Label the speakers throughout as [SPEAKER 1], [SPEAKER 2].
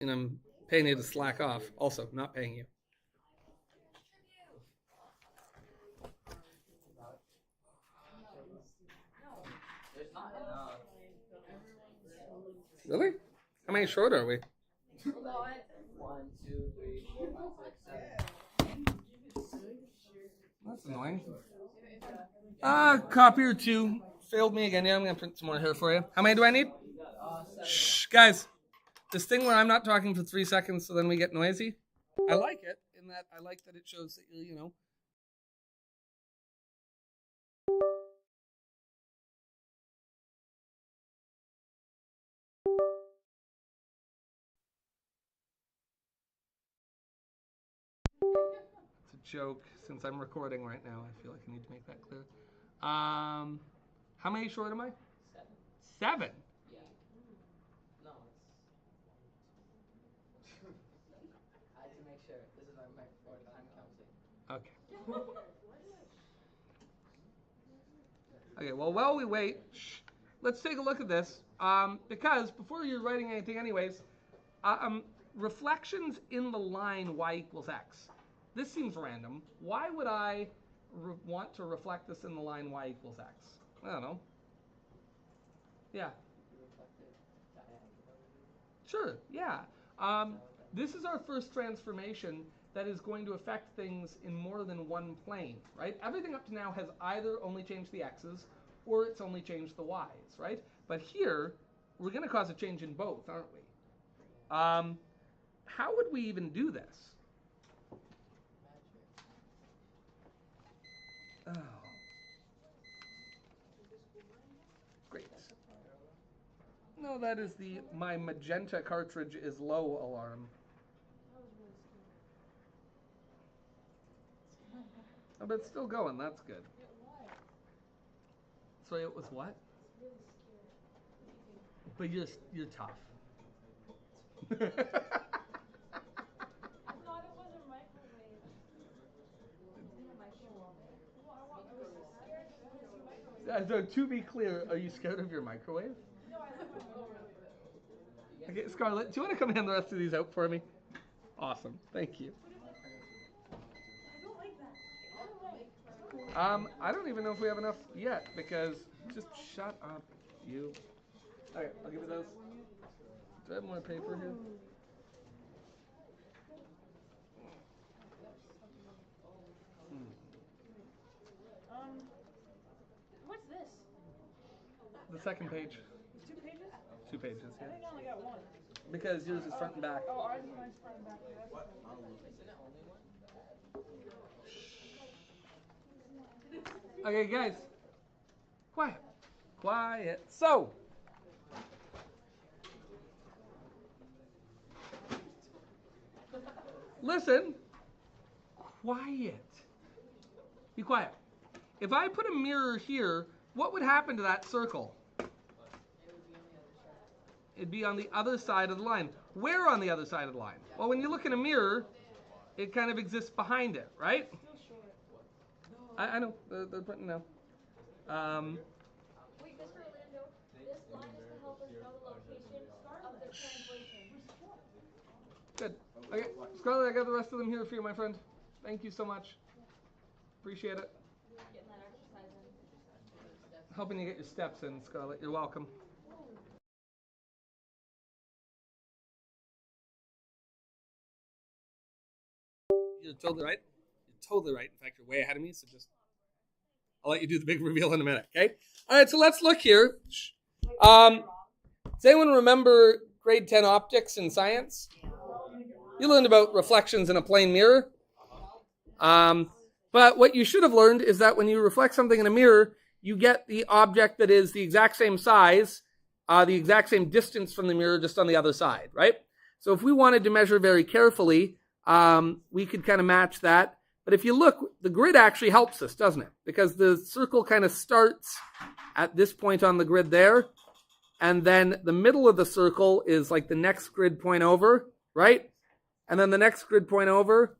[SPEAKER 1] And I'm paying you to slack off. Also, not paying you. Really? How many short are we?
[SPEAKER 2] 1, 2, 3, 4, 5, 6, 7.
[SPEAKER 1] That's annoying. Copier 2 failed me again. Yeah, I'm going to print some more here for you. How many do I need? Shh, guys. This thing where I'm not talking for 3 seconds so then we get noisy, I like it in that I like that it shows that, you know. It's a joke. Since I'm recording right now, I feel like I need to make that clear. How many short am I?
[SPEAKER 2] 7.
[SPEAKER 1] 7?
[SPEAKER 2] Yeah. No, it's... I had to make sure. This is my fourth time counting.
[SPEAKER 1] Okay. Okay, well, while we wait, let's take a look at this. Because before you're writing anything anyways, reflections in the line y equals x. This seems random. Why would I want to reflect this in the line y equals x? I don't know. Yeah. Sure, yeah. This is our first transformation that is going to affect things in more than one plane, right? Everything up to now has either only changed the x's or it's only changed the y's, right? But here, we're going to cause a change in both, aren't we? How would we even do this? Oh. Great. No, that is my magenta cartridge is low alarm. Oh, but it's still going. That's good. Sorry, it was what? But you're tough.
[SPEAKER 3] I thought it was a microwave.
[SPEAKER 1] So to be clear, are you scared of your microwave?
[SPEAKER 3] No, I love microwaves.
[SPEAKER 1] Okay, Scarlett, do you want to come hand the rest of these out for me? Awesome. Thank you.
[SPEAKER 3] I don't like that.
[SPEAKER 1] I don't even know if we have enough yet because just shut up, you. Okay, I'll give you those. Do I have more paper here?
[SPEAKER 3] What's this?
[SPEAKER 1] The second page.
[SPEAKER 3] 2 pages?
[SPEAKER 1] 2 pages,
[SPEAKER 3] I
[SPEAKER 1] yeah.
[SPEAKER 3] think I only got 1.
[SPEAKER 1] Because yours is front and back.
[SPEAKER 3] Oh, ours is nice front and back.
[SPEAKER 1] Okay, guys. Quiet. Quiet. So. Listen. Quiet. Be quiet. If I put a mirror here, what would happen to that circle? It'd be on the other side of the line. Where on the other side of the line? Well, when you look in a mirror, it kind of exists behind it, right? I know. They're putting now.
[SPEAKER 4] Wait, Mr. Orlando, this line is to help us know the location of the translation.
[SPEAKER 1] Good. Okay, Scarlett, I got the rest of them here for you, my friend. Thank you so much. Appreciate it.
[SPEAKER 4] Getting that exercise in.
[SPEAKER 1] Helping you get your steps in, Scarlett. You're welcome. You're totally right. You're totally right. In fact, you're way ahead of me, so just... I'll let you do the big reveal in a minute, okay? All right, so let's look here. Does anyone remember grade 10 optics in science? You learned about reflections in a plane mirror. But what you should have learned is that when you reflect something in a mirror, you get the object that is the exact same size, the exact same distance from the mirror, just on the other side, right? So if we wanted to measure very carefully, we could kind of match that. But if you look, the grid actually helps us, doesn't it? Because the circle kind of starts at this point on the grid there, and then the middle of the circle is like the next grid point over, right? And then the next grid point over.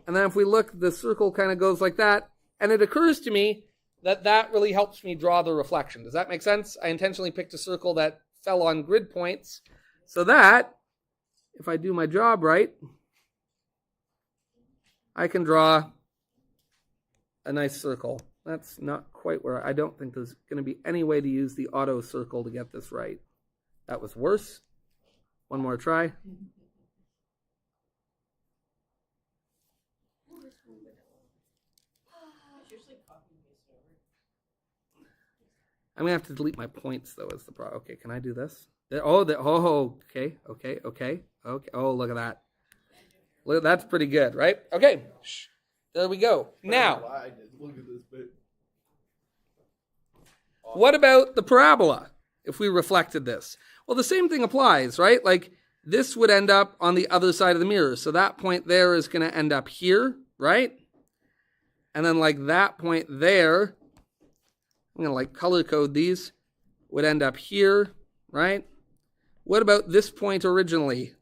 [SPEAKER 1] And then if we look, the circle kind of goes like that. And it occurs to me that that really helps me draw the reflection. Does that make sense? I intentionally picked a circle that fell on grid points so that if I do my job right, I can draw a nice circle. That's not quite where I don't think there's going to be any way to use the auto circle to get this right. That was worse. One more try. I'm gonna have to delete my points though. As the problem. Okay, can I do this? Okay. Oh, look at that. Look, that's pretty good, right? Okay, there we go. Now,
[SPEAKER 5] Look at this bit.
[SPEAKER 1] what about the parabola? If we reflected this, well, the same thing applies, right? Like this would end up on the other side of the mirror, so that point there is going to end up here, right? And then like that point there, I'm going to like color code these, would end up here, right? What about this point originally?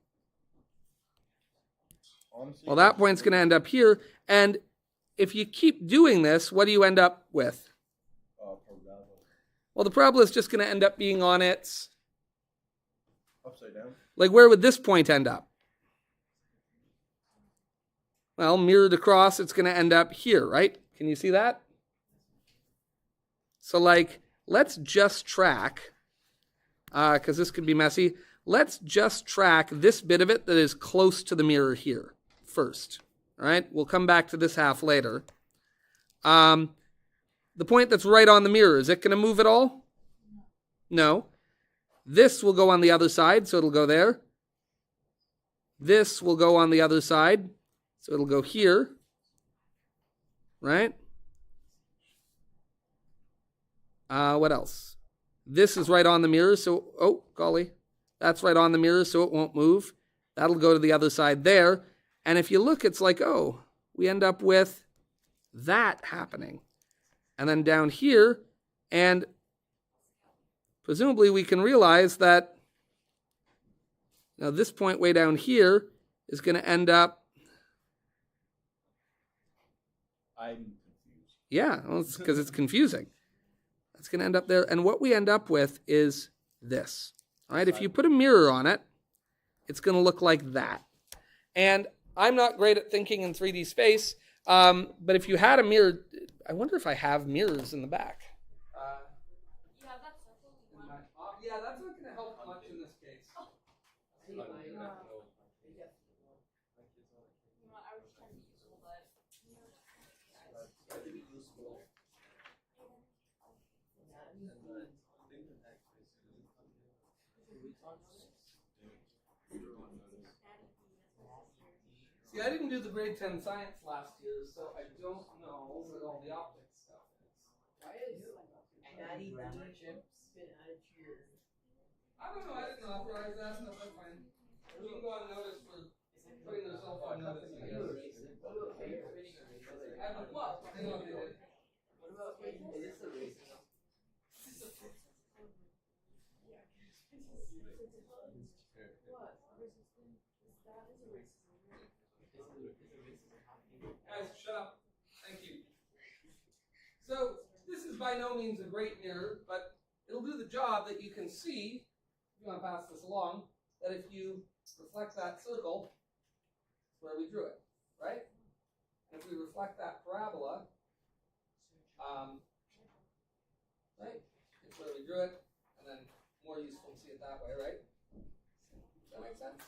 [SPEAKER 5] Honestly,
[SPEAKER 1] Well, that point's going to end up here. And if you keep doing this, what do you end up with?
[SPEAKER 5] parabola.
[SPEAKER 1] Well, the parabola is just going to end up being on its,
[SPEAKER 5] Upside down.
[SPEAKER 1] like where would this point end up? Well, mirrored across, it's going to end up here, right? Can you see that? So like, let's just track, because this could be messy. Let's just track this bit of it that is close to the mirror here first. All right, we'll come back to this half later. The point that's right on the mirror, is it going to move at all? No. This will go on the other side, so it'll go there. This will go on the other side, so it'll go here. Right? What else? This is right on the mirror, so, oh, golly. That's right on the mirror, so it won't move. That'll go to the other side there. And if you look, it's like, oh, we end up with that happening. And then down here, and presumably we can realize that now this point way down here is going to end up.
[SPEAKER 5] I'm confused.
[SPEAKER 1] Yeah, well, it's because it's confusing. It's going to end up there. And what we end up with is this. All right, if you put a mirror on it, it's going to look like that. And I'm not great at thinking in 3D space, but if you had a mirror, I wonder if I have mirrors in the back.
[SPEAKER 4] Yeah, that's definitely one.
[SPEAKER 1] Yeah, that's not going to help much in this case.
[SPEAKER 4] You know, I was just trying to be useful, but
[SPEAKER 1] See, I didn't do the grade 10 science last year, so I don't know what all the optics stuff is.
[SPEAKER 2] Why is adding the chips been added to your?
[SPEAKER 1] I don't know, I didn't authorize that, no, that's fine. You can go on notice for putting yourself on notice, I guess. I haven't looked, I know they did.
[SPEAKER 2] What about is this a racist?
[SPEAKER 1] Guys, shut up. Thank you. So, this is by no means a great mirror, but it'll do the job that you can see, if you want to pass this along, that if you reflect that circle, it's where we drew it, right? And if we reflect that parabola, right, it's where we drew it, and then more useful to see it that way, right? Does that make sense?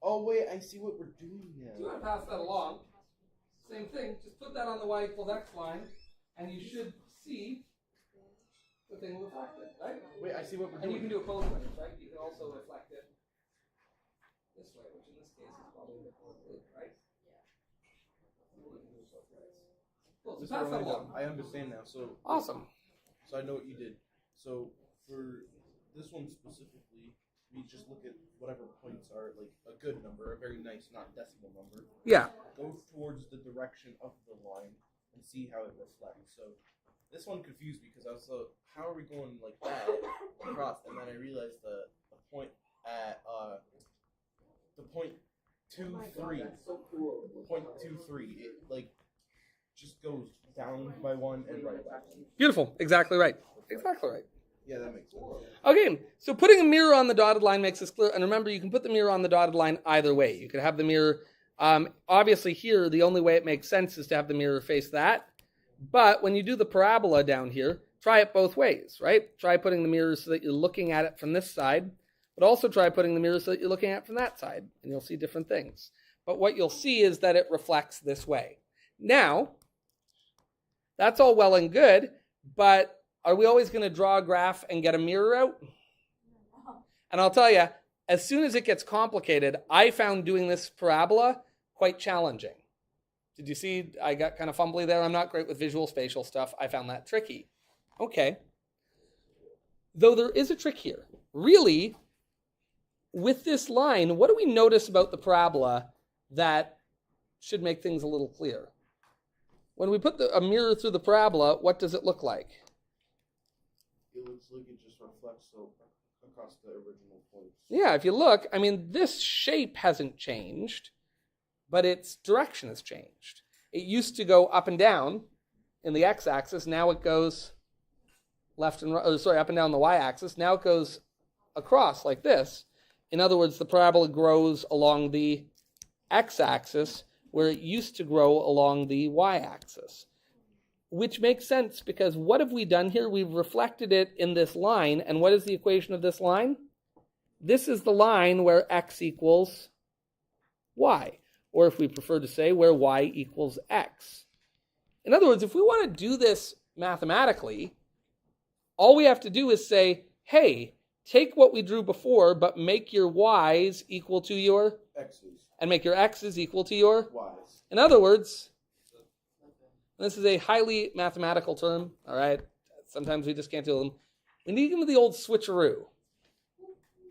[SPEAKER 5] Oh wait, I see what we're doing now.
[SPEAKER 1] So you want to pass that along. Same thing, just put that on the y equals x line, and you should see the thing reflected, right?
[SPEAKER 5] Wait, I see what we're
[SPEAKER 1] And you
[SPEAKER 5] doing.
[SPEAKER 1] can do it both ways, right? You can also reflect it this way, which in this case is probably the blue, right? Yeah. Cool, so
[SPEAKER 5] This is
[SPEAKER 1] pass that
[SPEAKER 5] what
[SPEAKER 1] along.
[SPEAKER 5] I understand now. So
[SPEAKER 1] Awesome.
[SPEAKER 5] So I know what you did. So for this one specifically, we just look at whatever points are like a good number, a very nice, not decimal number.
[SPEAKER 1] Yeah.
[SPEAKER 5] Go towards the direction of the line and see how it reflects. So this one confused me because I was like, how are we going like that across? And then I realized the point at the point 2-3.
[SPEAKER 2] So cool.
[SPEAKER 5] Point 2-3. It like just goes down by one and right back.
[SPEAKER 1] Beautiful. Exactly right. Exactly right.
[SPEAKER 5] Yeah, that makes sense.
[SPEAKER 1] Okay, so putting a mirror on the dotted line makes this clear. And remember, you can put the mirror on the dotted line either way. You could have the mirror, obviously here, the only way it makes sense is to have the mirror face that. But when you do the parabola down here, try it both ways, right? Try putting the mirror so that you're looking at it from this side, but also try putting the mirror so that you're looking at it from that side, and you'll see different things. But what you'll see is that it reflects this way. Now, that's all well and good, but are we always going to draw a graph and get a mirror out? And I'll tell you, as soon as it gets complicated, I found doing this parabola quite challenging. Did you see I got kind of fumbly there? I'm not great with visual spatial stuff. I found that tricky. Okay. Though there is a trick here. Really, with this line, what do we notice about the parabola that should make things a little clearer? When we put a mirror through the parabola, what does it look like?
[SPEAKER 5] It looks like it just reflects across the original points.
[SPEAKER 1] Yeah, if you look, I mean, this shape hasn't changed, but its direction has changed. It used to go up and down in the x-axis. Now it goes left and right, up and down the y-axis. Now it goes across like this. In other words, the parabola grows along the x-axis where it used to grow along the y-axis. Which makes sense because what have we done here? We've reflected it in this line. And what is the equation of this line? This is the line where x equals y. Or if we prefer to say, where y equals x. In other words, if we want to do this mathematically, all we have to do is say, hey, take what we drew before, but make your y's equal to your
[SPEAKER 5] X's.
[SPEAKER 1] And make your x's equal to your
[SPEAKER 5] Y's.
[SPEAKER 1] In other words, this is a highly mathematical term, all right? Sometimes we just can't do them. We need to give them the old switcheroo.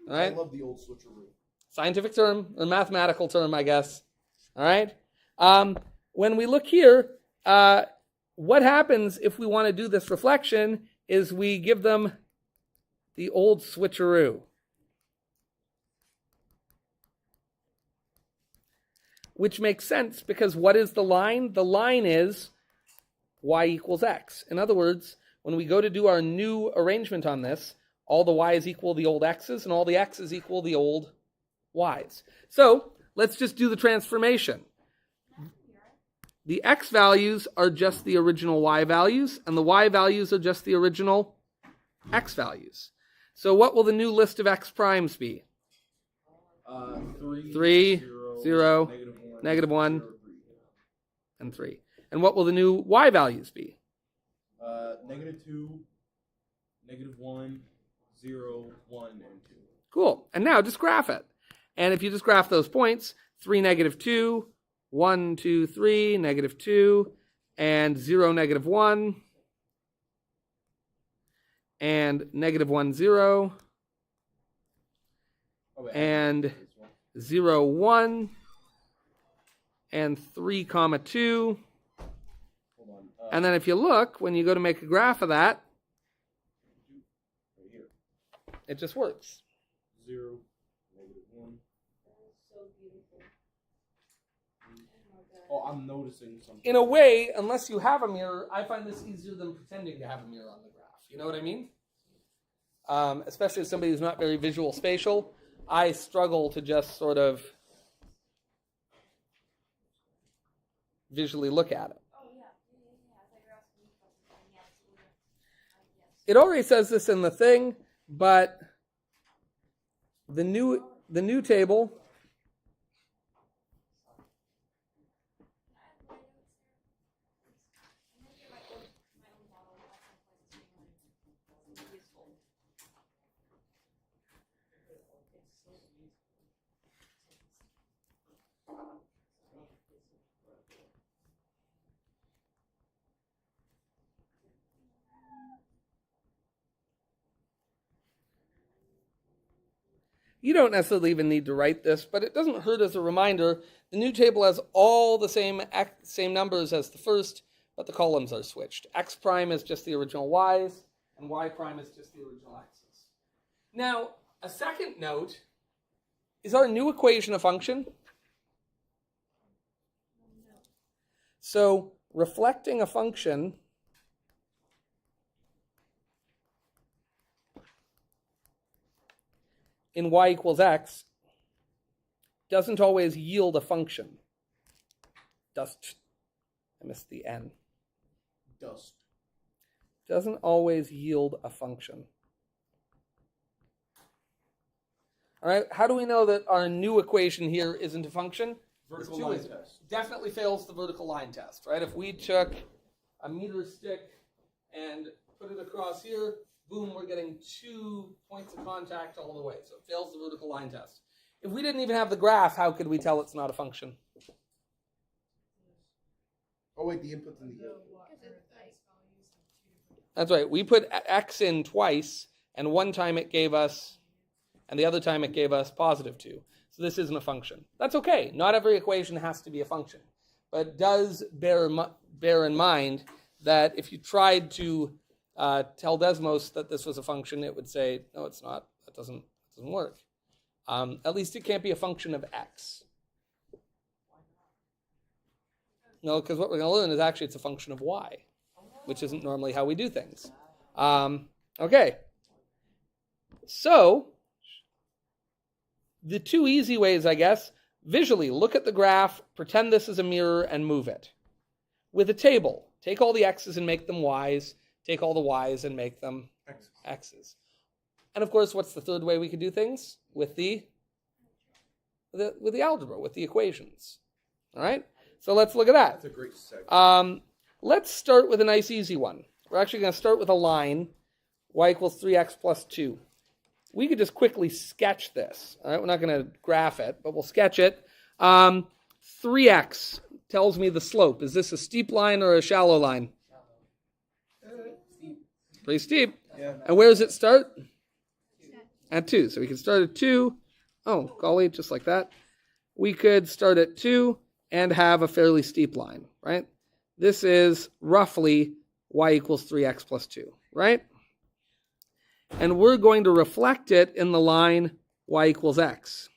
[SPEAKER 1] All right?
[SPEAKER 5] I love the old switcheroo.
[SPEAKER 1] Scientific term, or mathematical term, I guess. All right? When we look here, what happens if we want to do this reflection is we give them the old switcheroo. Which makes sense because what is the line? The line is y equals x. In other words, when we go to do our new arrangement on this, all the y's equal the old x's and all the x's equal the old y's. So let's just do the transformation. The x values are just the original y values and the y values are just the original x values. So what will the new list of x primes be? 3, 0, negative 1, and 3. And what will the new y values be?
[SPEAKER 5] -2, -1, 0, 1, and 2.
[SPEAKER 1] Cool. And now just graph it. And if you just graph those points, 3, -2, 1, 2, 3, -2, and 0, -1, and -1, 0, and 0, 1, and 3, 2.
[SPEAKER 5] Hold on.
[SPEAKER 1] And then if you look, when you go to make a graph of that,
[SPEAKER 5] Right here.
[SPEAKER 1] it just works.
[SPEAKER 5] 0, -1.
[SPEAKER 4] So beautiful.
[SPEAKER 5] Oh, I'm noticing something.
[SPEAKER 1] In a way, unless you have a mirror, I find this easier than pretending to have a mirror on the graph. You know what I mean? Especially as somebody who's not very visual spatial, I struggle to just sort of visually look at it.
[SPEAKER 4] Oh, yeah. I thought you were asking me about something. Yes.
[SPEAKER 1] It already says this in the thing, but the new table. You don't necessarily even need to write this, but it doesn't hurt as a reminder. The new table has all the same numbers as the first, but the columns are switched. X prime is just the original y's, and y prime is just the original x's. Now, a second note, is our new equation a function? So, reflecting a function in y equals x doesn't always yield a function. Dust. I missed the N.
[SPEAKER 5] Dust.
[SPEAKER 1] Doesn't always yield a function. All right, how do we know that our new equation here isn't a function?
[SPEAKER 5] Vertical
[SPEAKER 1] Two
[SPEAKER 5] line
[SPEAKER 1] is-
[SPEAKER 5] test.
[SPEAKER 1] Definitely fails the vertical line test, right? If we took a meter stick and put it across here, boom, we're getting 2 points of contact all the way. So it fails the vertical line test. If we didn't even have the graph, how could we tell it's not a function?
[SPEAKER 5] Oh wait, the input's in the
[SPEAKER 1] That's right. We put x in twice, and one time it gave us, and the other time it gave us positive 2. So this isn't a function. That's okay. Not every equation has to be a function. But it does bear in mind that if you tried to tell Desmos that this was a function, it would say, no, it's not. That doesn't work. At least it can't be a function of x. No, because what we're going to learn is actually it's a function of y, which isn't normally how we do things. Okay. So, the two easy ways, I guess, visually, look at the graph, pretend this is a mirror, and move it. With a table, take all the x's and make them y's, take all the y's and make them x's. And of course, what's the third way we could do things? With the algebra, with the equations. All right? So let's look at that.
[SPEAKER 5] That's a great segue.
[SPEAKER 1] Let's start with a nice easy one. We're actually going to start with a line, y equals 3x plus 2. We could just quickly sketch this. All right, we're not going to graph it, but we'll sketch it. 3x tells me the slope. Is this a steep line or a shallow line? Pretty steep.
[SPEAKER 5] Yeah.
[SPEAKER 1] And where does it start? At 2. So we can start at 2. Oh, golly, just like that. We could start at 2 and have a fairly steep line, right? This is roughly y equals 3x plus 2, right? And we're going to reflect it in the line y equals x.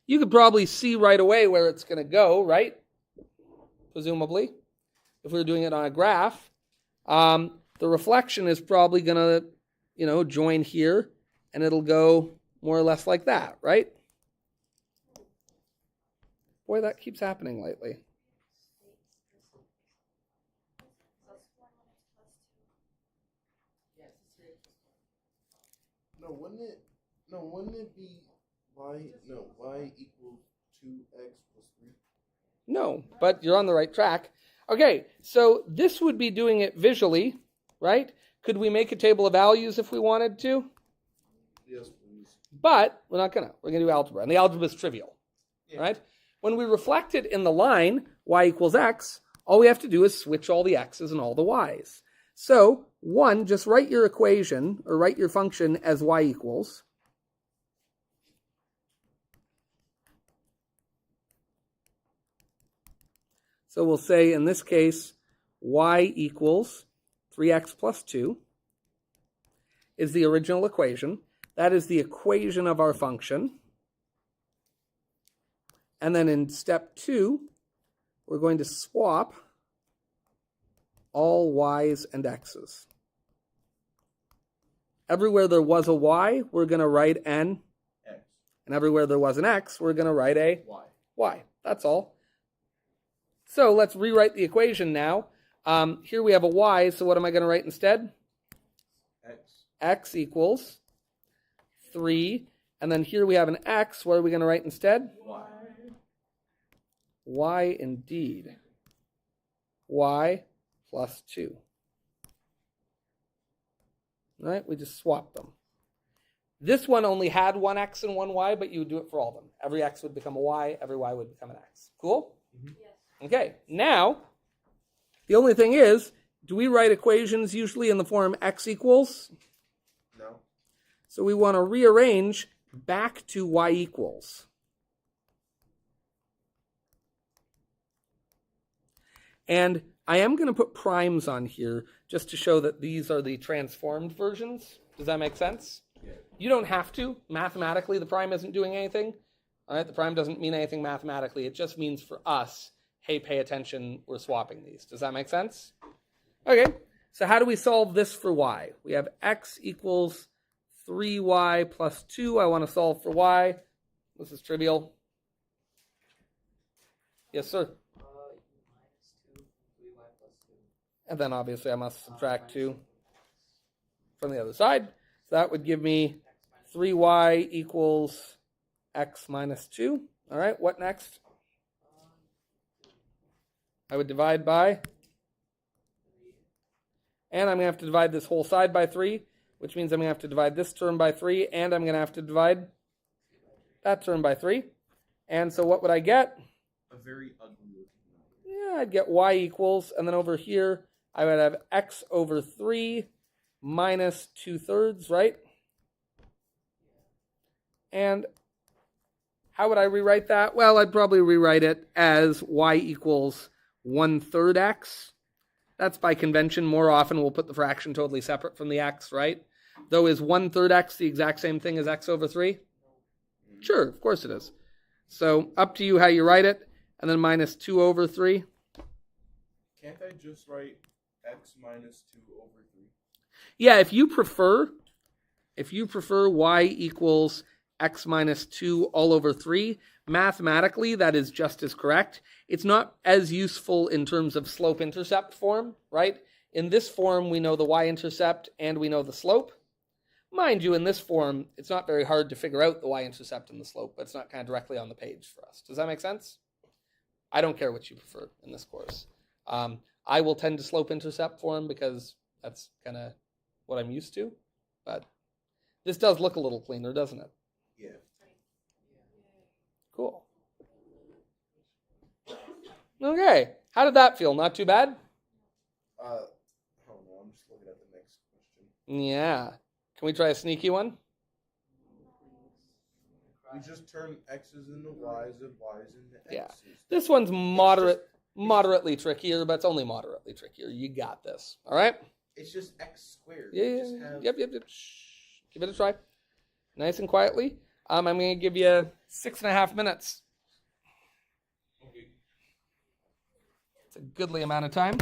[SPEAKER 1] You could probably see right away where it's going to go, right? Presumably, if we were doing it on a graph. The reflection is probably going to, join here, and it'll go more or less like that, right? Boy, that keeps happening lately.
[SPEAKER 5] Wouldn't it be y equals 2x plus 3?
[SPEAKER 1] No, but you're on the right track. Okay, so this would be doing it visually, right? Could we make a table of values if we wanted to?
[SPEAKER 5] Yes, please.
[SPEAKER 1] But we're not gonna. We're gonna do algebra, and the algebra is trivial, right? When we reflect it in the line y equals x, all we have to do is switch all the x's and all the y's. So, just write your equation, or write your function as y equals. So we'll say, in this case, y equals 3x plus 2 is the original equation. That is the equation of our function. And then in step 2, we're going to swap all y's and x's. Everywhere there was a y, we're going to write an
[SPEAKER 5] X.
[SPEAKER 1] And everywhere there was an x, we're going to write a
[SPEAKER 5] Y.
[SPEAKER 1] y. That's all. So let's rewrite the equation now. Here we have a y, so what am I going to write instead?
[SPEAKER 5] X.
[SPEAKER 1] X equals 3. And then here we have an x. What are we going to write instead?
[SPEAKER 5] Y.
[SPEAKER 1] Y indeed. Y plus 2. All right, we just swapped them. This one only had one x and one y, but you would do it for all of them. Every x would become a y, every y would become an x. Cool?
[SPEAKER 4] Yes.
[SPEAKER 1] Okay, now, the only thing is, do we write equations usually in the form x equals?
[SPEAKER 5] No.
[SPEAKER 1] So we want to rearrange back to y equals. And I am going to put primes on here just to show that these are the transformed versions. Does that make sense?
[SPEAKER 5] Yeah.
[SPEAKER 1] You don't have to. Mathematically, the prime isn't doing anything. All right, the prime doesn't mean anything mathematically. It just means for us, hey, pay attention, we're swapping these. Does that make sense? Okay, so how do we solve this for y? We have x equals 3y plus 2. I want to solve for y. This is trivial. Yes, sir.
[SPEAKER 2] -2 3y plus 2.
[SPEAKER 1] And then obviously I must subtract 2 from the other side. So that would give me 3y equals x minus 2. All right, what next? I would divide by, and I'm going to have to divide this whole side by 3, which means I'm going to have to divide this term by 3, and I'm going to have to divide that term by 3. And so what would I get?
[SPEAKER 5] A very ugly looking number.
[SPEAKER 1] Yeah, I'd get y equals, and then over here, I would have x over 3 minus 2/3, right? And how would I rewrite that? Well, I'd probably rewrite it as y equals 1/3 x. That's by convention. More often, we'll put the fraction totally separate from the x, right? Though, is 1/3 x the exact same thing as x over 3? Sure, of course it is. So, up to you how you write it. And then minus 2 over 3.
[SPEAKER 5] Can't I just write x minus 2 over 3?
[SPEAKER 1] Yeah, if you prefer y equals x minus 2 all over 3, mathematically that is just as correct. It's not as useful in terms of slope-intercept form, right? In this form, we know the y-intercept and we know the slope. Mind you, in this form, it's not very hard to figure out the y-intercept and the slope, but it's not kind of directly on the page for us. Does that make sense? I don't care what you prefer in this course. I will tend to slope-intercept form because that's kind of what I'm used to, but this does look a little cleaner, doesn't it?
[SPEAKER 5] Yeah.
[SPEAKER 1] Cool. Okay, how did that feel? Not too bad?
[SPEAKER 5] Oh no, I'm just looking at the next question.
[SPEAKER 1] Yeah. Can we try a sneaky one?
[SPEAKER 5] We just turn x's into y's and y's into x's.
[SPEAKER 1] Yeah. This one's moderately trickier, but it's only moderately trickier. You got this. All right?
[SPEAKER 5] It's just x squared.
[SPEAKER 1] Yeah.
[SPEAKER 5] Just have...
[SPEAKER 1] Yep. Shh. Give it a try. Nice and quietly. I'm going to give you 6.5 minutes.
[SPEAKER 5] Okay.
[SPEAKER 1] It's a goodly amount of time.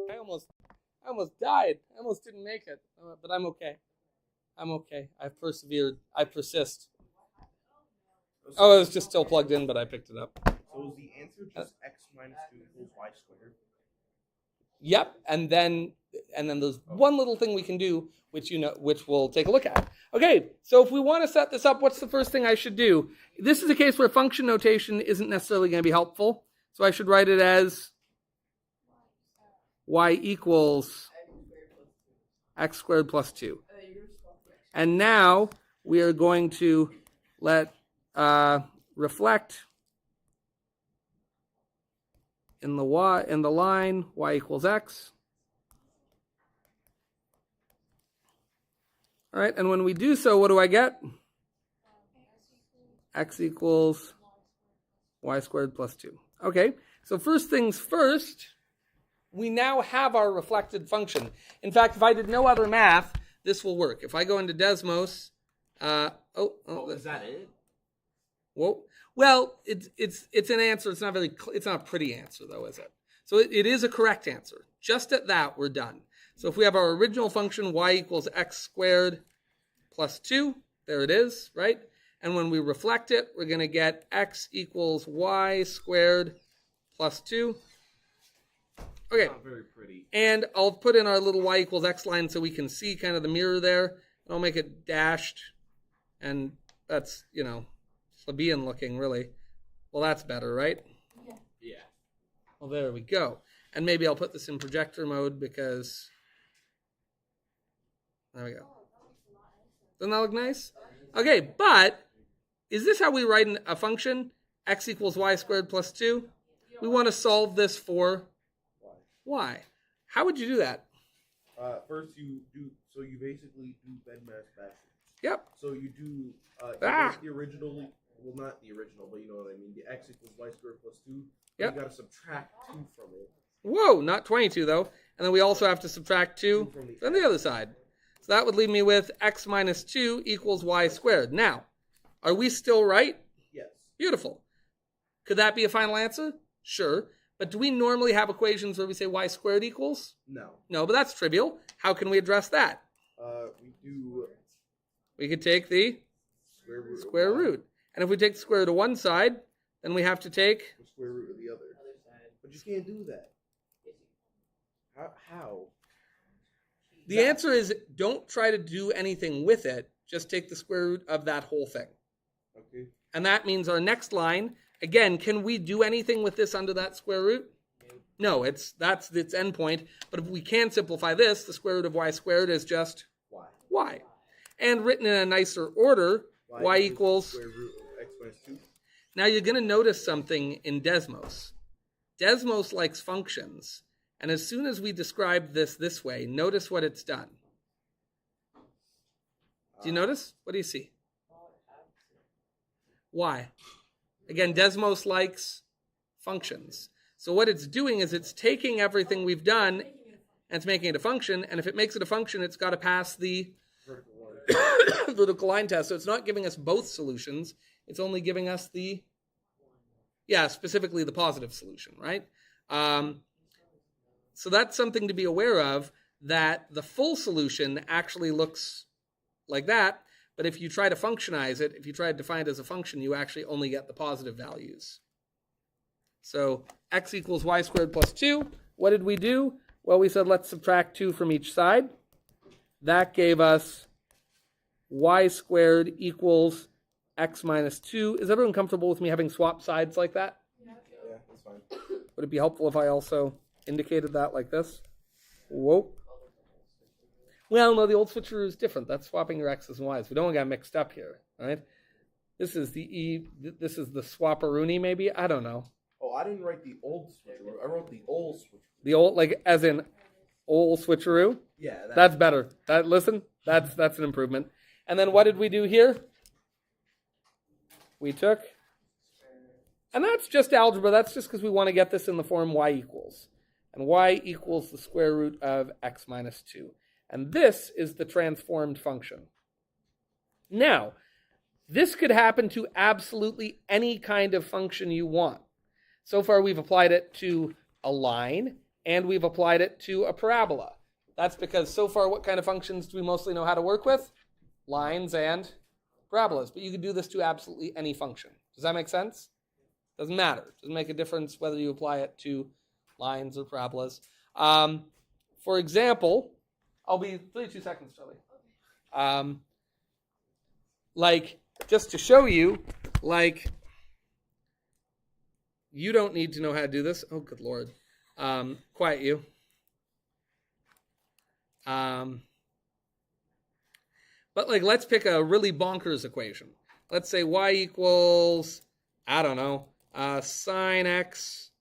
[SPEAKER 1] I almost died. I almost didn't make it, but I'm okay. I'm okay. I've persevered. I persist. Oh, it was just still plugged in, but I picked it up.
[SPEAKER 5] So is the answer just x minus 2 equals y squared?
[SPEAKER 1] Yep, and then there's one little thing we can do, which we'll take a look at. Okay, so if we want to set this up, what's the first thing I should do? This is a case where function notation isn't necessarily going to be helpful, so I should write it as y equals x squared plus 2. And now we are going to let reflect in the line y equals x. All right, and when we do so, what do I get? X equals y squared plus 2. Okay, so first things first, we now have our reflected function. In fact, if I did no other math, this will work. If I go into Desmos,
[SPEAKER 5] Is that it?
[SPEAKER 1] whoa. Well, it's an answer. It's not a pretty answer though, is it? So it is a correct answer. Just at that, we're done. So if we have our original function, y equals x squared plus 2, there it is, right? And when we reflect it, we're going to get x equals y squared plus 2. Okay.
[SPEAKER 5] Not very pretty.
[SPEAKER 1] And I'll put in our little y equals x line so we can see kind of the mirror there. I'll make it dashed. And that's, plebeian looking, really. Well, that's better, right?
[SPEAKER 5] Yeah.
[SPEAKER 1] Well, there we go. And maybe I'll put this in projector mode because... There we go. Doesn't that look nice? Okay, but is this how we write a function? X equals y squared plus 2? We want to solve this for y. How would you do that?
[SPEAKER 5] First you basically do bedmass backwards.
[SPEAKER 1] Yep.
[SPEAKER 5] So you do the original, well, not the original, but you know what I mean. The x equals y squared plus 2.
[SPEAKER 1] Yep.
[SPEAKER 5] You got to subtract 2 from it.
[SPEAKER 1] Whoa, not 22 though. And then we also have to subtract 2 from the other side. So that would leave me with x minus 2 equals y squared. Now, are we still right?
[SPEAKER 5] Yes.
[SPEAKER 1] Beautiful. Could that be a final answer? Sure. But do we normally have equations where we say y squared equals?
[SPEAKER 5] No.
[SPEAKER 1] No, but that's trivial. How can we address that? We could take the square root. And if we take the square root of one side, then we have to take
[SPEAKER 5] the square root of the other. But you can't do that. How?
[SPEAKER 1] The answer is don't try to do anything with it. Just take the square root of that whole thing.
[SPEAKER 5] Okay.
[SPEAKER 1] And that means our next line, again, can we do anything with this under that square root? No, that's its endpoint. But if we can simplify this, the square root of y squared is just y. And written in a nicer order, y equals
[SPEAKER 5] square root of x minus 2.
[SPEAKER 1] Now you're going to notice something in Desmos. Desmos likes functions. And as soon as we describe this way, notice what it's done. Do you notice? What do you see? Why? Again, Desmos likes functions. So what it's doing is it's taking everything we've done and it's making it a function. And if it makes it a function, it's got to pass the vertical line test. So it's not giving us both solutions. It's only giving us specifically the positive solution, right? So that's something to be aware of, that the full solution actually looks like that. But if you try to functionize it, if you try to define it as a function, you actually only get the positive values. So x equals y squared plus 2. What did we do? Well, we said let's subtract 2 from each side. That gave us y squared equals x minus 2. Is everyone comfortable with me having swapped sides like that?
[SPEAKER 5] Yeah, that's fine.
[SPEAKER 1] Would it be helpful if I also indicated that like this? Whoa. Well, no, the old switcheroo is different. That's swapping your x's and y's. We don't get mixed up here, right? This is the swapperoonie, maybe? I don't know.
[SPEAKER 5] Oh, I didn't write the old switcheroo. I wrote the old switcheroo.
[SPEAKER 1] The old, like as in old switcheroo?
[SPEAKER 5] Yeah.
[SPEAKER 1] That's better. That's an improvement. And then what did we do here? We took, and that's just algebra. That's just because we want to get this in the form y equals. And y equals the square root of x minus 2. And this is the transformed function. Now, this could happen to absolutely any kind of function you want. So far, we've applied it to a line and we've applied it to a parabola. That's because so far, what kind of functions do we mostly know how to work with? Lines and parabolas. But you can do this to absolutely any function. Does that make sense? Doesn't matter. Doesn't make a difference whether you apply it to lines or parabolas. For example, I'll be 32 seconds, Charlie. Like, just to show you, like, you don't need to know how to do this. Oh, good Lord. Quiet you. But like, let's pick a really bonkers equation. Let's say y equals, I don't know, sine x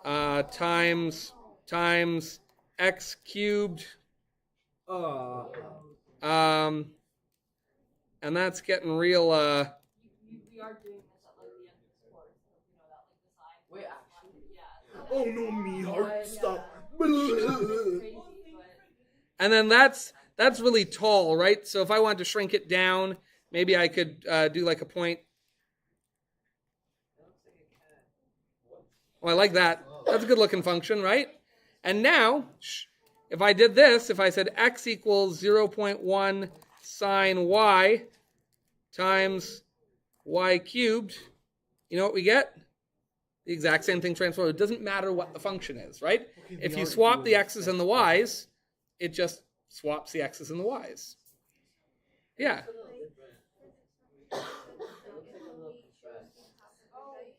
[SPEAKER 1] times x cubed. And that's getting real.
[SPEAKER 4] We are doing this at like the end of this course. You know that like the side.
[SPEAKER 2] Wait, actually.
[SPEAKER 4] Yeah.
[SPEAKER 5] Oh no, me heart stop.
[SPEAKER 4] Crazy, but
[SPEAKER 1] And then that's really tall, right? So if I wanted to shrink it down, maybe I could do like a point. Oh, I like that. That's a good looking function, right? And now, if I did this, if I said x equals 0.1 sine y times y cubed, you know what we get? The exact same thing transformed. It doesn't matter what the function is, right?
[SPEAKER 5] Okay,
[SPEAKER 1] If
[SPEAKER 5] we
[SPEAKER 1] you
[SPEAKER 5] are
[SPEAKER 1] swap
[SPEAKER 5] doing
[SPEAKER 1] the x's and the y's, it just swaps the x's and the y's. Yeah.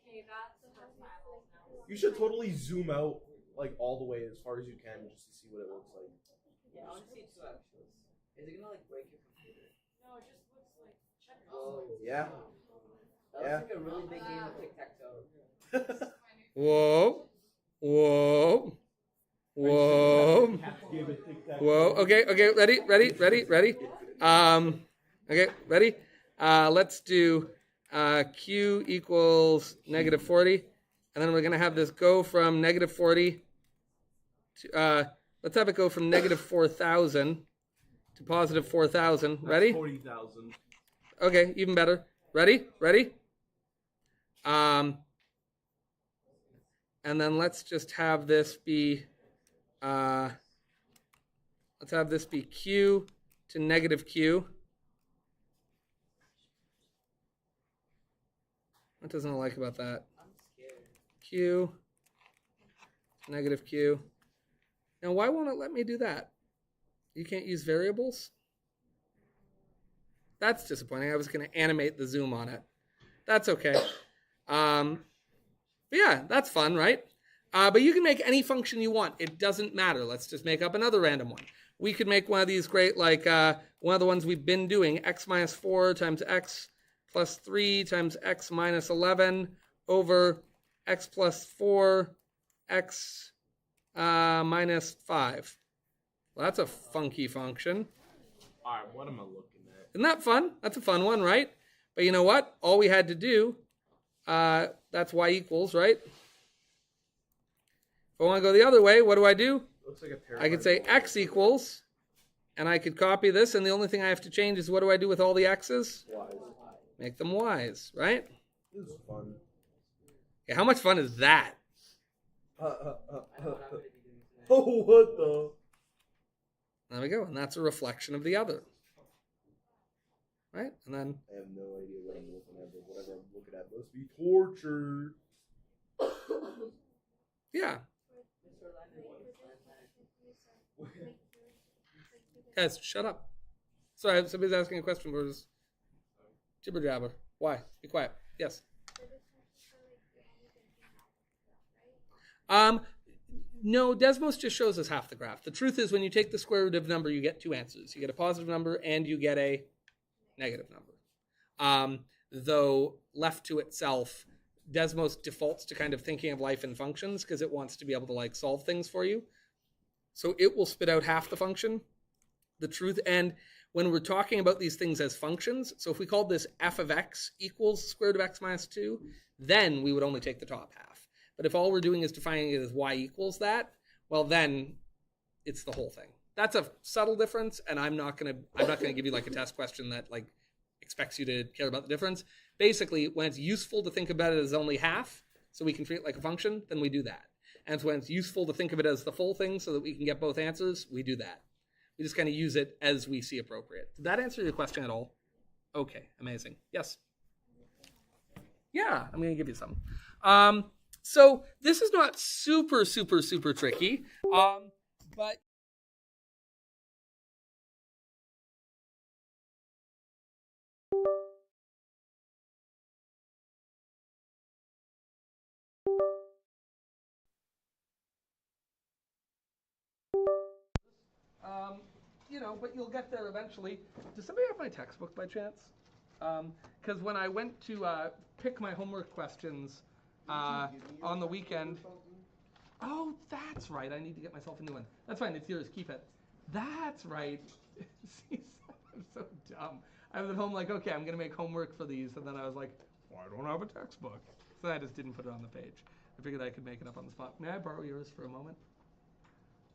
[SPEAKER 4] okay, that's the first time I'll know.
[SPEAKER 5] You should totally zoom out like all the way as far as you can just to see what it looks like.
[SPEAKER 2] Yeah, I want to see two actually. Is it gonna like break your computer?
[SPEAKER 3] No, it just looks like checkers.
[SPEAKER 2] Oh.
[SPEAKER 5] Yeah.
[SPEAKER 2] That
[SPEAKER 5] Yeah.
[SPEAKER 2] looks like a really big game of tic-tac-toe.
[SPEAKER 1] Whoa. Whoa. Whoa. Whoa. Okay. Ready. Okay, ready? Let's do Q equals negative 40. And then we're going to have this go from negative 40 to, let's have it go from negative 4,000 to positive 4,000. Ready?
[SPEAKER 5] 40,000.
[SPEAKER 1] Okay, even better. Ready? And then let's just have this be, Q to negative Q. What doesn't I like about that?
[SPEAKER 2] I'm scared.
[SPEAKER 1] Q, negative Q. Now, why won't it let me do that? You can't use variables? That's disappointing. I was going to animate the zoom on it. That's okay. But yeah, that's fun, right? But you can make any function you want. It doesn't matter. Let's just make up another random one. We could make one of these great, like one of the ones we've been doing, x minus 4 times x plus 3 times x minus 11 over x plus 4, x minus 5. Well, that's a funky function.
[SPEAKER 5] All right, what am I looking at?
[SPEAKER 1] Isn't that fun? That's a fun one, right? But you know what? All we had to do, that's y equals, right? If I want to go the other way, what do?
[SPEAKER 5] Looks like a pair.
[SPEAKER 1] I could say x equals, and I could copy this, and the only thing I have to change is what do I do with all the x's?
[SPEAKER 5] Wise.
[SPEAKER 1] Make them y's, right?
[SPEAKER 5] This is fun.
[SPEAKER 1] Yeah, how much fun is that?
[SPEAKER 2] I know what I'm gonna be doing today.
[SPEAKER 5] Oh, what the?
[SPEAKER 1] There we go, and that's a reflection of the other. Right? And then,
[SPEAKER 5] I have no idea what I'm looking at, but whatever I'm looking at must be torture.
[SPEAKER 1] yeah.
[SPEAKER 2] Mr. Landon, what is that?
[SPEAKER 1] Guys, shut up. Sorry, somebody's asking a question, but it's jibber jabber. Why? Be quiet. Yes. No, Desmos just shows us half the graph. The truth is, when you take the square root of a number, you get two answers. You get a positive number and you get a negative number. Though left to itself, Desmos defaults to kind of thinking of life in functions because it wants to be able to like solve things for you. So it will spit out half the function. The truth, and when we're talking about these things as functions, so if we called this f of x equals the square root of x minus 2, then we would only take the top half. But if all we're doing is defining it as y equals that, well then it's the whole thing. That's a subtle difference, and I'm not gonna give you like a test question that like expects you to care about the difference. Basically, when it's useful to think about it as only half, so we can treat it like a function, then we do that. And so when it's useful to think of it as the full thing so that we can get both answers, we do that. We just kind of use it as we see appropriate. Did that answer your question at all? Okay, amazing. Yes? Yeah, I'm going to give you some. So this is not super tricky, but but you'll get there eventually. Does somebody have my textbook by chance? Because when I went to pick my homework questions on the weekend. Oh, that's right. I need to get myself a new one. That's fine. It's yours. Keep it. That's right. See, I'm so dumb. I was at home like, okay, I'm going to make homework for these. And then I was like, well, I don't have a textbook. So I just didn't put it on the page. I figured I could make it up on the spot. May I borrow yours for a moment?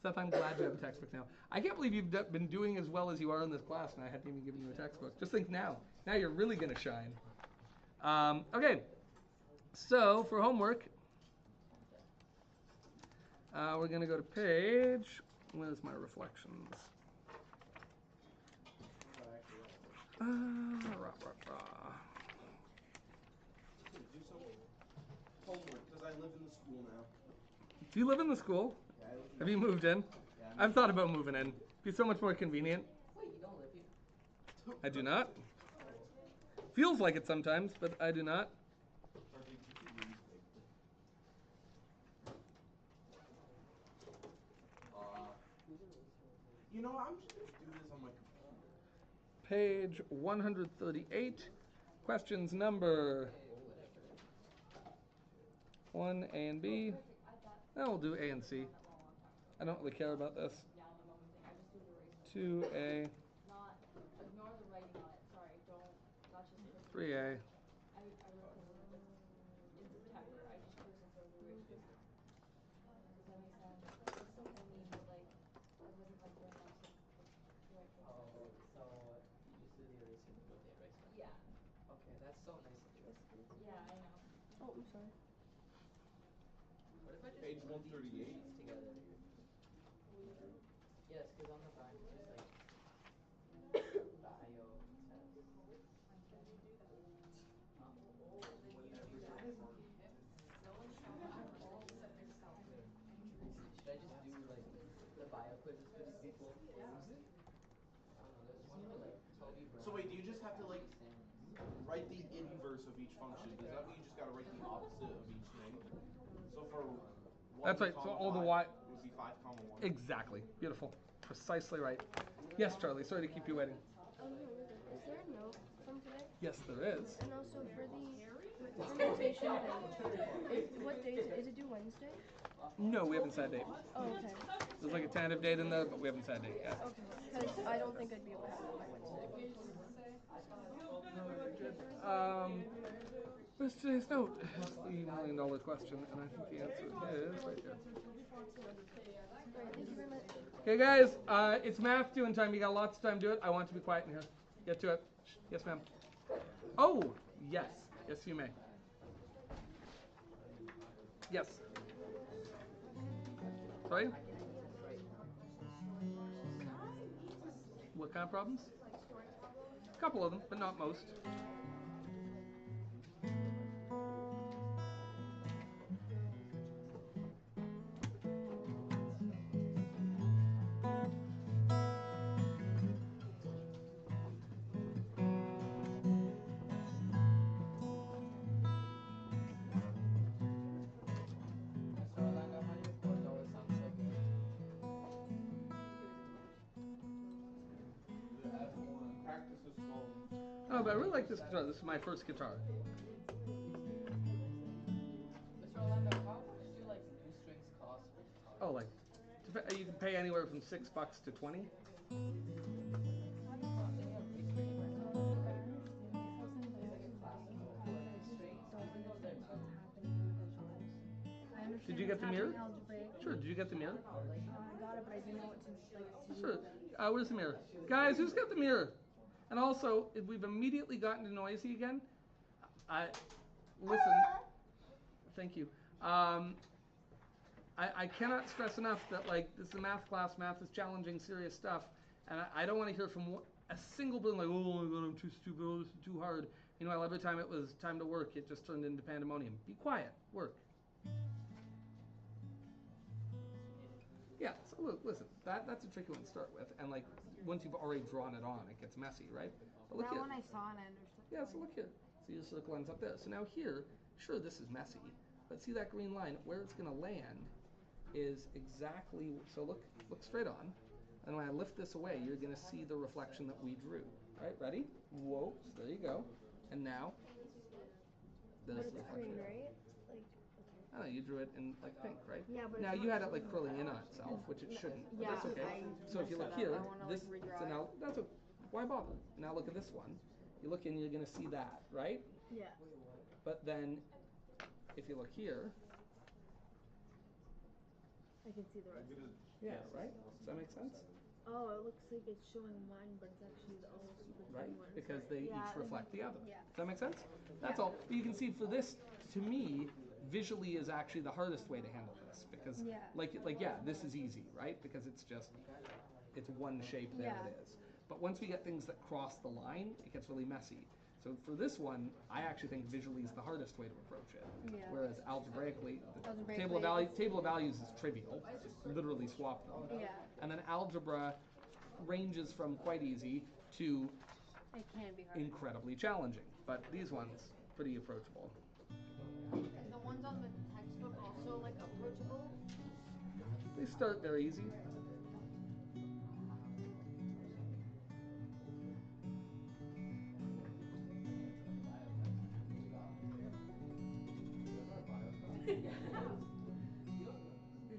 [SPEAKER 1] Seth, I'm glad you have a textbook now. I can't believe you've been doing as well as you are in this class, and I hadn't even given you a textbook. Just think now. Now you're really going to shine. Okay. So for homework, we're going to go to page. Where's my reflections?
[SPEAKER 5] Do some homework because I live in the school now.
[SPEAKER 1] Do you live in the school?
[SPEAKER 5] Yeah, I live in
[SPEAKER 1] Have you moved in?
[SPEAKER 5] Yeah,
[SPEAKER 1] I've thought about moving in. It'd be so much more convenient.
[SPEAKER 2] Wait, you don't live here?
[SPEAKER 1] I do not. Feels like it sometimes, but I do not.
[SPEAKER 5] You know, I'm just gonna do this on my computer.
[SPEAKER 1] Page 138. Questions number 1 A and B. Now we'll do A and C. I don't really care about this. 2A,
[SPEAKER 4] Not ignore the writing on it. Sorry, don't. Not just
[SPEAKER 1] 3A.
[SPEAKER 4] I wrote this in September. I just chose to throw the erasers. Does that make sense? It's still kind of neat, but like I wasn't like going on to the right place.
[SPEAKER 2] Oh, so you just do the eraser and put the eraser.
[SPEAKER 4] Yeah.
[SPEAKER 2] Okay, that's so nice of you.
[SPEAKER 4] Yeah, I know. Oh, I'm sorry.
[SPEAKER 2] What if I just
[SPEAKER 5] Page
[SPEAKER 2] glue these two
[SPEAKER 5] 138.
[SPEAKER 2] sheets together? Yes, because on the back it's just like bio test. Huh? Should I just do like the bio quizzes for these people? I don't know. There's one for like Toby Brown.
[SPEAKER 5] So wait, do you just have to like
[SPEAKER 2] Ashley Sims.
[SPEAKER 5] write the inverse of each function? Does that mean you just gotta write the opposite of each thing? So for 1,
[SPEAKER 1] That's right. So
[SPEAKER 5] comma
[SPEAKER 1] all the
[SPEAKER 5] 5,
[SPEAKER 1] Y.
[SPEAKER 5] it would be 5, comma 1.
[SPEAKER 1] Exactly. Beautiful. Precisely right. Yes, Charlie. Sorry to keep you waiting.
[SPEAKER 6] Oh no, you're good. Is there a note from today?
[SPEAKER 1] Yes, there is.
[SPEAKER 6] And also for the fermentation thing, what day is it due Wednesday?
[SPEAKER 1] No, we haven't set a date.
[SPEAKER 6] Oh, okay.
[SPEAKER 1] There's like a tentative date in there, but we haven't set a date yet.
[SPEAKER 6] Okay. Because I don't think I'd be able to have it by Wednesday.
[SPEAKER 1] Where's today's note? It's the $1 million question, and I think the answer is right here.
[SPEAKER 6] Alright, thank you very much.
[SPEAKER 1] Okay, guys, it's math doing time. You got lots of time to do it. I want to be quiet in here. Get to it. Yes, ma'am. Oh, yes. Yes, you may. Yes. Sorry? What kind of problems? A couple of them, but not most.
[SPEAKER 2] Mr. Orlando, how do your chords always sound so good?
[SPEAKER 5] The F1 practice is slowly.
[SPEAKER 1] Oh, but I really like this guitar. This is my first guitar.
[SPEAKER 2] Mr. Orlando, how much do like new strings cost for guitar?
[SPEAKER 1] Oh, like you can pay anywhere from $6 to 20. Did you get the mirror? Sure. Did you get the mirror?
[SPEAKER 6] I got it, but I didn't know what to
[SPEAKER 1] Sure. Where's the mirror? Guys, who's got the mirror? And also, if we've immediately gotten noisy again, listen. Thank you. I cannot stress enough that like this is a math class. Math is challenging, serious stuff, and I don't want to hear from a single person like, oh my god, I'm too stupid. Oh, this is too hard. Meanwhile, every time it was time to work, it just turned into pandemonium. Be quiet. Work. Yeah. So look, listen. That's a tricky one to start with, and like once you've already drawn it on, it gets messy, right? But look
[SPEAKER 6] That
[SPEAKER 1] here.
[SPEAKER 6] one I saw and I understood.
[SPEAKER 1] Yeah, so look here. See your circle ends up there. So now here, sure, this is messy, but see that green line? Where it's going to land is exactly, so look straight on. And when I lift this away, you're going to see the reflection that we drew. All right, ready? Whoa, so there you go. And now, there's the reflection.
[SPEAKER 6] right? Like,
[SPEAKER 1] Oh, you drew it in like pink, right?
[SPEAKER 6] Yeah, but
[SPEAKER 1] now
[SPEAKER 6] it's
[SPEAKER 1] you
[SPEAKER 6] not
[SPEAKER 1] had it like curling in on itself, which it shouldn't. But
[SPEAKER 6] yeah,
[SPEAKER 1] that's okay.
[SPEAKER 6] I
[SPEAKER 1] So if you look
[SPEAKER 6] messed it up.
[SPEAKER 1] here,
[SPEAKER 6] I wanna,
[SPEAKER 1] this
[SPEAKER 6] like, redraw
[SPEAKER 1] so
[SPEAKER 6] it.
[SPEAKER 1] now that's okay. Why bother? Now look at this one. You look in, you're gonna see that, right?
[SPEAKER 6] Yeah.
[SPEAKER 1] But then if you look here,
[SPEAKER 6] I can see the rest.
[SPEAKER 1] yeah, right? Does that make sense?
[SPEAKER 6] Oh, it looks like it's showing mine, but it's actually the all super
[SPEAKER 1] Right?
[SPEAKER 6] thin ones.
[SPEAKER 1] Because they
[SPEAKER 6] Yeah,
[SPEAKER 1] each reflect the other.
[SPEAKER 6] yeah.
[SPEAKER 1] Does that make sense? That's all. But you can see for this, to me, visually is actually the hardest way to handle this because,
[SPEAKER 6] Yeah.
[SPEAKER 1] like yeah, this is easy, right? Because it's just, it's one shape, there
[SPEAKER 6] Yeah.
[SPEAKER 1] it is. But once we get things that cross the line, it gets really messy. So for this one, I actually think visually is the hardest way to approach it.
[SPEAKER 6] Yeah.
[SPEAKER 1] Whereas algebraically, the
[SPEAKER 6] Algebraically,
[SPEAKER 1] table of values is trivial. Just literally swap them.
[SPEAKER 6] Yeah.
[SPEAKER 1] And then algebra ranges from quite easy to
[SPEAKER 6] It can be hard.
[SPEAKER 1] incredibly challenging. But these ones, pretty approachable.
[SPEAKER 4] And the ones on the textbook also like approachable.
[SPEAKER 1] They start very easy.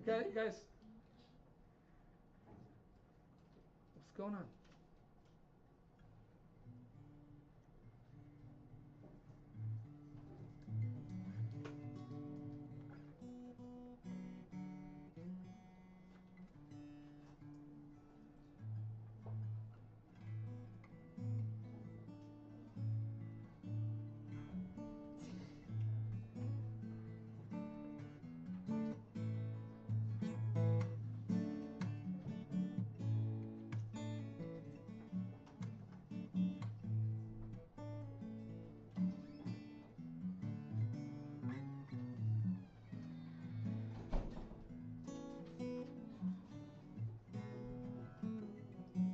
[SPEAKER 1] Guys, what's going on?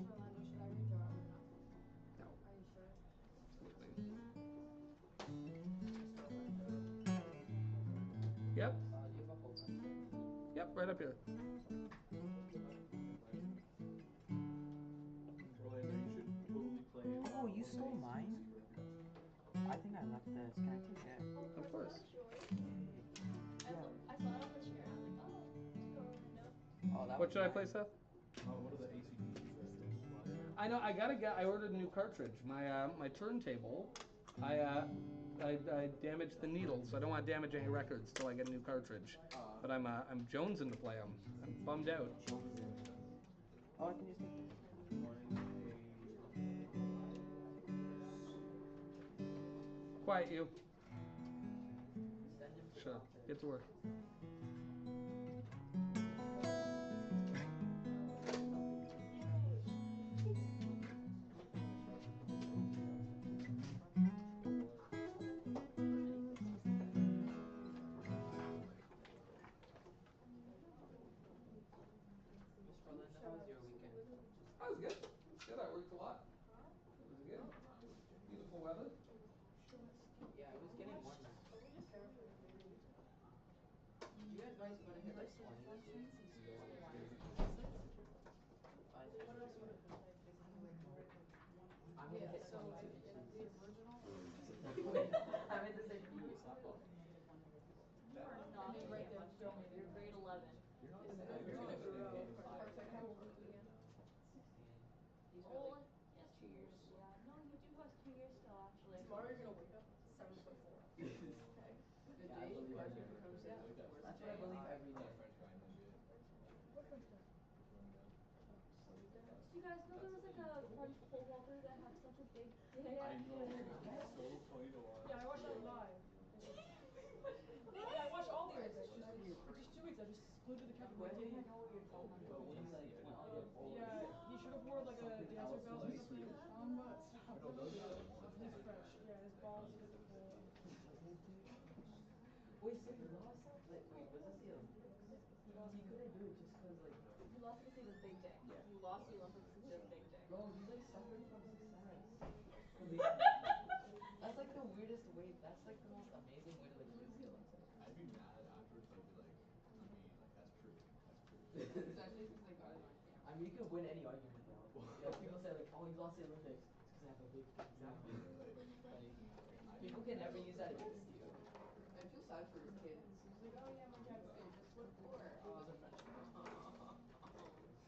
[SPEAKER 4] Orlando, should I redraw or not?
[SPEAKER 1] No,
[SPEAKER 4] Are you sure?
[SPEAKER 1] absolutely. Yep.
[SPEAKER 2] Do you have a whole pencil?
[SPEAKER 1] Yep, right up here.
[SPEAKER 5] Orlando, you should totally play.
[SPEAKER 2] Oh, you stole mine? I think I left this. Can I take it?
[SPEAKER 1] Of course.
[SPEAKER 4] I saw it on the chair. I'm like, oh, here you go, Orlando.
[SPEAKER 2] Oh, that
[SPEAKER 1] What
[SPEAKER 2] was
[SPEAKER 1] should I
[SPEAKER 2] mine.
[SPEAKER 1] play, Seth?
[SPEAKER 5] What are the ACDs?
[SPEAKER 1] I know. I ordered a new cartridge. My turntable. I damaged the needles, so I don't want to damage any records till I get a new cartridge. But I'm jonesing to play them. I'm bummed out.
[SPEAKER 2] Oh, I can just take this.
[SPEAKER 1] Quiet you. Sure. Get to work.
[SPEAKER 2] Mr. Orlando, how was your weekend?
[SPEAKER 1] That was good. Good. I worked a lot. It was good. Beautiful weather.
[SPEAKER 2] Yeah, it was getting warmer. You guys know it's gonna hit like 20 this week? I'm gonna hit 22 this week. I meant to say for you, it's not fault.
[SPEAKER 4] You are not right there filming. You're grade 11.
[SPEAKER 2] You're not gonna have your He's
[SPEAKER 4] Oh,
[SPEAKER 2] really
[SPEAKER 4] like, yeah, 2 years. Yeah. No, you do have 2 years still, actually.
[SPEAKER 3] Tomorrow you're gonna wake up 7'4". Okay. The
[SPEAKER 2] Yeah, I
[SPEAKER 3] day
[SPEAKER 2] believe
[SPEAKER 3] Martin
[SPEAKER 2] every
[SPEAKER 3] becomes
[SPEAKER 2] day.
[SPEAKER 3] the worst
[SPEAKER 2] That's what I
[SPEAKER 3] day.
[SPEAKER 2] believe every day.
[SPEAKER 3] What French guy?
[SPEAKER 4] Do you guys know there was like a French pole vaulter that had such a big dick?
[SPEAKER 3] Yeah.
[SPEAKER 5] It's so funny to watch.
[SPEAKER 3] Yeah, I watched that live. Yeah, I watched all the Olympics. Just 2 weeks. I just
[SPEAKER 2] included the
[SPEAKER 4] I
[SPEAKER 2] capability.
[SPEAKER 4] think I know what you're talking about.
[SPEAKER 5] But what do you
[SPEAKER 4] Like,
[SPEAKER 5] see?
[SPEAKER 4] when all get bored.
[SPEAKER 2] Yeah, he should have wore like a
[SPEAKER 5] Something
[SPEAKER 2] dancer
[SPEAKER 5] else
[SPEAKER 2] belt or
[SPEAKER 5] like-
[SPEAKER 2] something. Stop.
[SPEAKER 5] No, those are the
[SPEAKER 2] He's fresh. Yeah, his balls hit the pole.
[SPEAKER 4] Wait, so he lost like wait, was this the Olympics? He couldn't do it just cause like
[SPEAKER 6] He lost because he was big dick.
[SPEAKER 5] Yeah.
[SPEAKER 6] You lost the Olympics because you have big dick.
[SPEAKER 4] bro, he's like suffering from success. That's like the weirdest way. That's like the most amazing way to like lose the Olympics.
[SPEAKER 7] I'd be mad afterwards, but I'd be like, I mean, like, that's true. That's true.
[SPEAKER 6] Especially since I got it on camera.
[SPEAKER 4] I mean, you could win any argument though. Yeah, people say like, oh, he lost the Olympics. It's because I have a big dick.
[SPEAKER 7] Exactly.
[SPEAKER 4] Like, people can never use that against you.
[SPEAKER 6] I feel sad for his kids. He's like, oh yeah, my dad's gay. Just what for?
[SPEAKER 4] It was a friendship.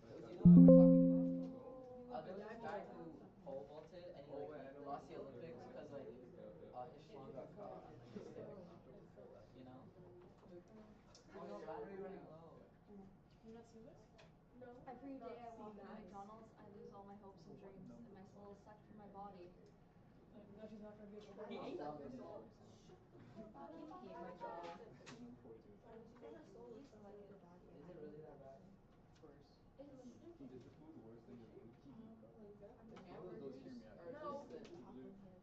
[SPEAKER 6] So you know what we're talking about?
[SPEAKER 4] There was this guy who pole vaulted and he like lost the Olympics because like his schlong got caught on like his stick. You know? Oh no, battery running low.
[SPEAKER 2] You not seen this?
[SPEAKER 3] No.
[SPEAKER 6] Every
[SPEAKER 3] not
[SPEAKER 6] day I walk
[SPEAKER 3] seen
[SPEAKER 6] in
[SPEAKER 3] that.
[SPEAKER 6] McDonald's, I lose all my hopes and dreams, and my soul is sucked from my body.
[SPEAKER 2] Like, now she's not gonna be able to.
[SPEAKER 6] He ate that
[SPEAKER 4] Love it.
[SPEAKER 6] soul. He ate my soul.
[SPEAKER 3] Her soul looks so like it.
[SPEAKER 4] Is it really that bad?
[SPEAKER 6] Of course.
[SPEAKER 3] It's
[SPEAKER 7] Is the food worse than your own?
[SPEAKER 6] The
[SPEAKER 7] Those
[SPEAKER 6] hamburgers
[SPEAKER 7] hear me out.
[SPEAKER 6] are
[SPEAKER 3] No.
[SPEAKER 6] just the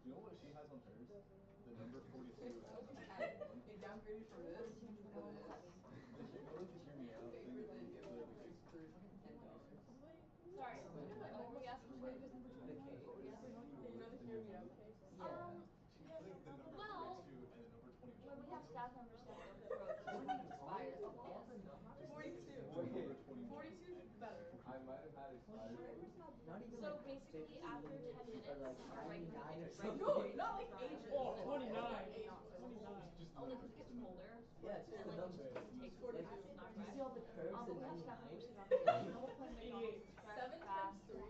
[SPEAKER 7] You know what she has on hers? The number 42 is on number
[SPEAKER 6] Hey,
[SPEAKER 7] 21.
[SPEAKER 6] it downgraded from this to this.
[SPEAKER 7] You know, like, to hear me out.
[SPEAKER 6] Paper
[SPEAKER 7] Then
[SPEAKER 6] than
[SPEAKER 7] you
[SPEAKER 6] gift
[SPEAKER 7] literally
[SPEAKER 6] cards
[SPEAKER 7] just-
[SPEAKER 6] for $10.
[SPEAKER 3] Sorry.
[SPEAKER 6] What were we asking for?
[SPEAKER 4] The cake?
[SPEAKER 6] What were we asking for?
[SPEAKER 2] You know the hear me out case?
[SPEAKER 4] Yeah.
[SPEAKER 7] Like the number
[SPEAKER 3] Well,
[SPEAKER 7] 42 and the number 21.
[SPEAKER 6] When we have staff members down the road, doesn't mean it expires.
[SPEAKER 4] Of all the numbers.
[SPEAKER 6] 42.
[SPEAKER 7] Number 21.
[SPEAKER 6] 42 is better.
[SPEAKER 7] I might have had expired food.
[SPEAKER 4] Not even
[SPEAKER 6] So
[SPEAKER 4] like
[SPEAKER 6] basically,
[SPEAKER 4] 50
[SPEAKER 6] after 10 minutes,
[SPEAKER 4] or like
[SPEAKER 6] our regular
[SPEAKER 4] 99 or
[SPEAKER 6] regular
[SPEAKER 4] something.
[SPEAKER 6] No, not like ages.
[SPEAKER 2] Oh,
[SPEAKER 6] It's
[SPEAKER 2] 29.
[SPEAKER 6] ages.
[SPEAKER 2] 29.
[SPEAKER 7] Just the
[SPEAKER 6] Only
[SPEAKER 7] number,
[SPEAKER 6] because it
[SPEAKER 7] just
[SPEAKER 6] gets
[SPEAKER 7] the number.
[SPEAKER 6] colder.
[SPEAKER 4] Yeah, it's just
[SPEAKER 6] And
[SPEAKER 4] the
[SPEAKER 6] like it
[SPEAKER 4] number.
[SPEAKER 6] just doesn't take
[SPEAKER 4] Like,
[SPEAKER 6] it's just not
[SPEAKER 4] you
[SPEAKER 6] fresh.
[SPEAKER 4] see all the curves
[SPEAKER 6] But
[SPEAKER 4] in
[SPEAKER 6] we have staff
[SPEAKER 4] 99?
[SPEAKER 6] members who don't get the whole point of McDonald's is fresh,
[SPEAKER 3] 7
[SPEAKER 6] fast,
[SPEAKER 3] times 3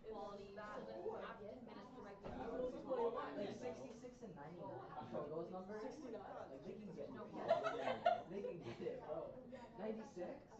[SPEAKER 6] quality. So then after 10 minutes, the regular
[SPEAKER 7] Yeah,
[SPEAKER 6] food
[SPEAKER 7] it's
[SPEAKER 6] is gone.
[SPEAKER 4] Like 66 and 99. Bro, those numbers.
[SPEAKER 2] 69.
[SPEAKER 4] Like they can get
[SPEAKER 6] No
[SPEAKER 4] it.
[SPEAKER 6] quality.
[SPEAKER 4] They can get it, bro. 96?